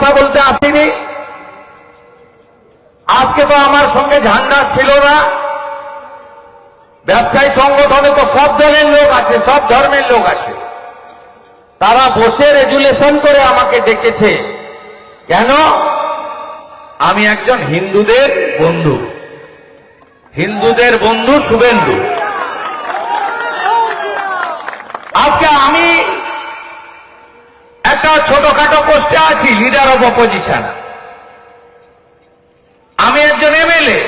কথা বলতে আসিনি। আজকে তো আমার সঙ্গে ঝান্ডা ছিল না। ব্যবসায়ী সংগঠনে তো সব দলের লোক আছে, সব ধর্মের লোক আছে। তারা বসে রেজুলেশন করে আমাকে ডেকেছে। কেন? আমি একজন হিন্দুদের বন্ধু, হিন্দুদের বন্ধু শুভেন্দু। আজকে আমি একটা ছোটখাটো পোস্টে আছি, লিডার অফ অপোজিশন। আমি একজন এমএলএ।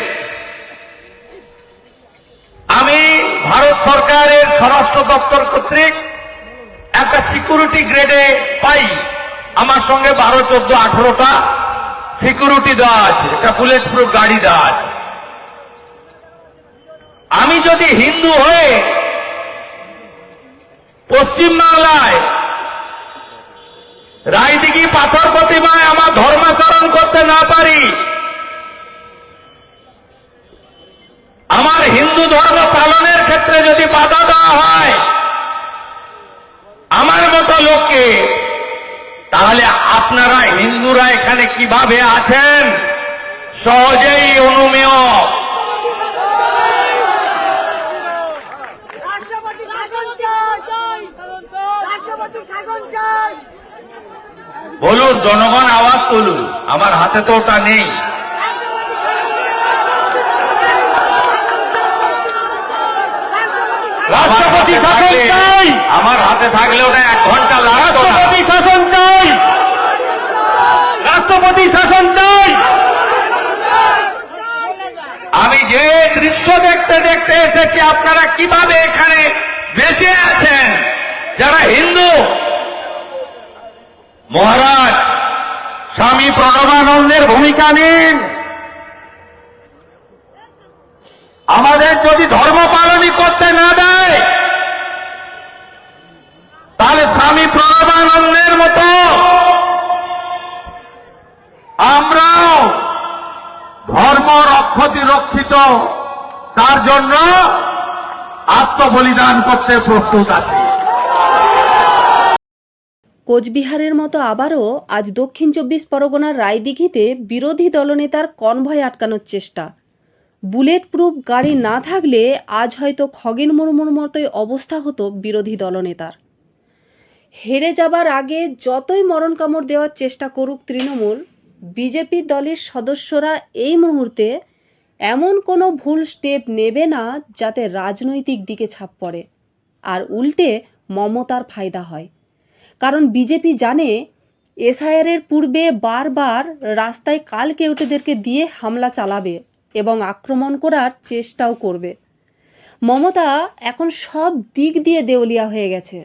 আমি ভারত সরকারের স্বরাষ্ট্র দপ্তর কর্তৃক একটা সিকিউরিটি গ্রেডে পাই। আমার সঙ্গে 12, 14, 18টা সিকিউরিটি দেওয়া আছে, একটা বুলেট প্রুফ গাড়ি দেওয়া আছে। আমি যদি হিন্দু হয়ে পশ্চিমবাংলায় রায়দিঘি পাথর প্রতিমায় আমার ধর্মাচরণ করতে না পারি, আমার হিন্দু ধর্ম পালনের ক্ষেত্রে যদি বাধা দেওয়া হয় আমার মতো লোককে, তাহলে আপনারা হিন্দুরা এখানে কিভাবে আছেন সহজেই অনুমেয়। বলুন, জনগণ আওয়াজ তুলুন। আমার হাতে তো ওটা নেই। রাষ্ট্রপতি শাসন চাই। আমার হাতে থাকলে ওটা 1 ঘন্টা লাগতো। রাষ্ট্রপতি শাসন চাই, রাষ্ট্রপতি শাসন চাই। আমি যে দৃশ্য দেখতে দেখতে এসেছি, আপনারা কিভাবে এখানে বেঁচে আছেন যারা হিন্দু। মহারাজ স্বামী প্রণবানন্দের ভূমিকা নিন। আমাদের যদি ধর্ম পালনই করতে না দেয়, তাহলে স্বামী প্রণবানন্দের মতো আমরাও ধর্ম রক্ষিত তার জন্য আত্মবলিদান করতে প্রস্তুত আছি। কোচবিহারের মতো আবারও আজ দক্ষিণ 24 পরগনার রায়দিঘিতে বিরোধী দলনেতার কনভয় আটকানোর চেষ্টা। বুলেট প্রুফ গাড়ি না থাকলে আজ হয়তো খগেন মুর্মুর মতোই অবস্থা হতো বিরোধী দলনেতার। হেরে যাবার আগে যতই মরণ কামড় দেওয়ার চেষ্টা করুক তৃণমূল, বিজেপি দলের সদস্যরা এই মুহূর্তে এমন কোনো ভুল স্টেপ নেবে না যাতে রাজনৈতিক দিকে ছাপ পড়ে আর উল্টে মমতার ফায়দা হয়। কারণ বিজেপি জানে এসআইআরের পূর্বে বারবার রাস্তায় কালকেউটেদেরকে দিয়ে হামলা চালাবে এবং আক্রমণ করার চেষ্টাও করবে। মমতা এখন সব দিক দিয়ে দেউলিয়া হয়ে গেছে,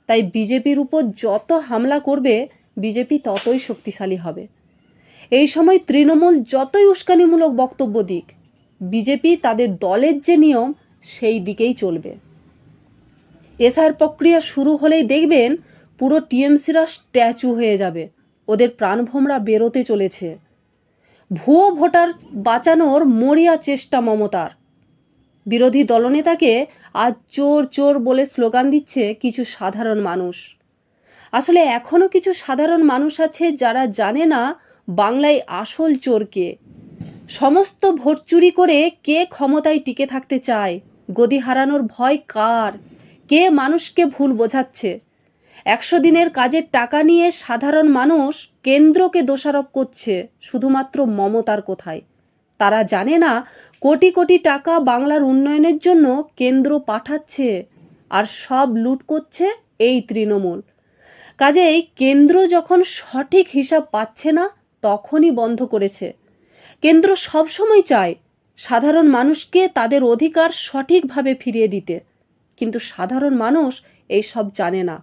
তাই বিজেপির উপর যত হামলা করবে বিজেপি ততই শক্তিশালী হবে। এই সময় তৃণমূল যতই উস্কানিমূলক বক্তব্য দিক, বিজেপি তাদের দলের যে নিয়ম সেই দিকেই চলবে। এসআইআর প্রক্রিয়া শুরু হলেই দেখবেন পুরো টিএমসিরা স্ট্যাচু হয়ে যাবে, ওদের প্রাণভোমরা বেরোতে চলেছে। ভুয়ো ভোটার বাঁচানোর মরিয়া চেষ্টা মমতার। বিরোধী দলনেতাকে আজ চোর চোর বলে স্লোগান দিচ্ছে কিছু সাধারণ মানুষ। আসলে এখনো কিছু সাধারণ মানুষ আছে যারা জানে না বাংলায় আসল চোর কে। সমস্ত ভোট চুরি করে কে ক্ষমতায় টিকে থাকতে চায়, গদি হারানোর ভয় কার, কে মানুষকে ভুল বোঝাচ্ছে। 100 দিনের কাজের টাকা নিয়ে সাধারণ মানুষ কেন্দ্রকে দোষারোপ করছে শুধুমাত্র মমতার কোথায়। তারা জানে না কোটি কোটি টাকা বাংলার উন্নয়নের জন্য কেন্দ্র পাঠাচ্ছে আর সব লুট করছে এই তৃণমূল। কাজেই কেন্দ্র যখন সঠিক হিসাব পাচ্ছে না তখনই বন্ধ করেছে। কেন্দ্র সবসময় চায় সাধারণ মানুষকে তাদের অধিকার সঠিকভাবে ফিরিয়ে দিতে, কিন্তু সাধারণ মানুষ এই সব জানে না।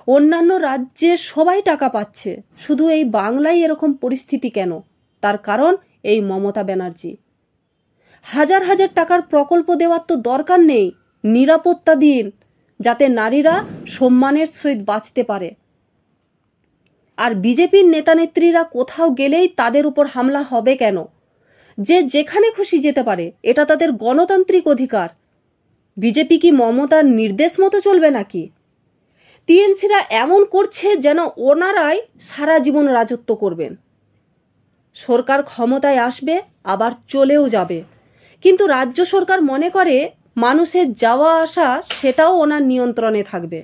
অন্যান্য রাজ্যে সবাই টাকা পাচ্ছে, শুধু এই বাংলায় এরকম পরিস্থিতি কেন? তার কারণ এই মমতা ব্যানার্জি। হাজার হাজার টাকার প্রকল্প দেওয়ার তো দরকার নেই, নিরাপত্তা দিন যাতে নারীরা সম্মানের সহিত বাঁচতে পারে। আর বিজেপির নেতানেত্রীরা কোথাও গেলেই তাদের উপর হামলা হবে কেন? যে যেখানে খুশি যেতে পারে, এটা তাদের গণতান্ত্রিক অধিকার। বিজেপি কি মমতার নির্দেশ মতো চলবে নাকি? টিএমসিরা এমন করছে যেন ওনারাই সারা জীবন রাজত্ব করবেন। সরকার ক্ষমতায় আসবে, আবার চলেও যাবে, কিন্তু রাজ্য সরকার মনে করে মানুষের যাওয়া আসা সেটাও ওনার নিয়ন্ত্রণে থাকবে।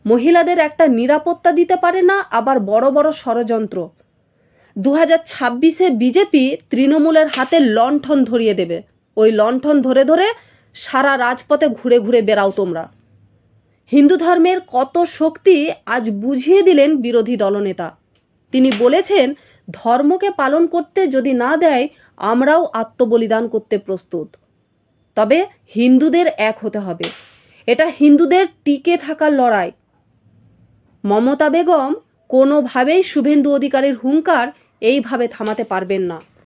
মহিলাদের একটা নিরাপত্তা দিতে পারে না, আবার বড় বড় ষড়যন্ত্র। 2026-এ বিজেপি তৃণমূলের হাতে লণ্ঠন ধরিয়ে দেবে। ওই লণ্ঠন ধরে ধরে সারা রাজপথে ঘুরে ঘুরে বেরাও তোমরা। হিন্দু ধর্মের কত শক্তি আজ বুঝিয়ে দিলেন বিরোধী দলনেতা। তিনি বলেছেন, ধর্মকে পালন করতে যদি না দেয়, আমরাও আত্মবলিদান করতে প্রস্তুত। তবে হিন্দুদের এক হতে হবে, এটা হিন্দুদের টিকে থাকার লড়াই। মমতা বেগম কোনোভাবেই শুভেন্দু অধিকারীর হুঙ্কার এইভাবে থামাতে পারবেন না।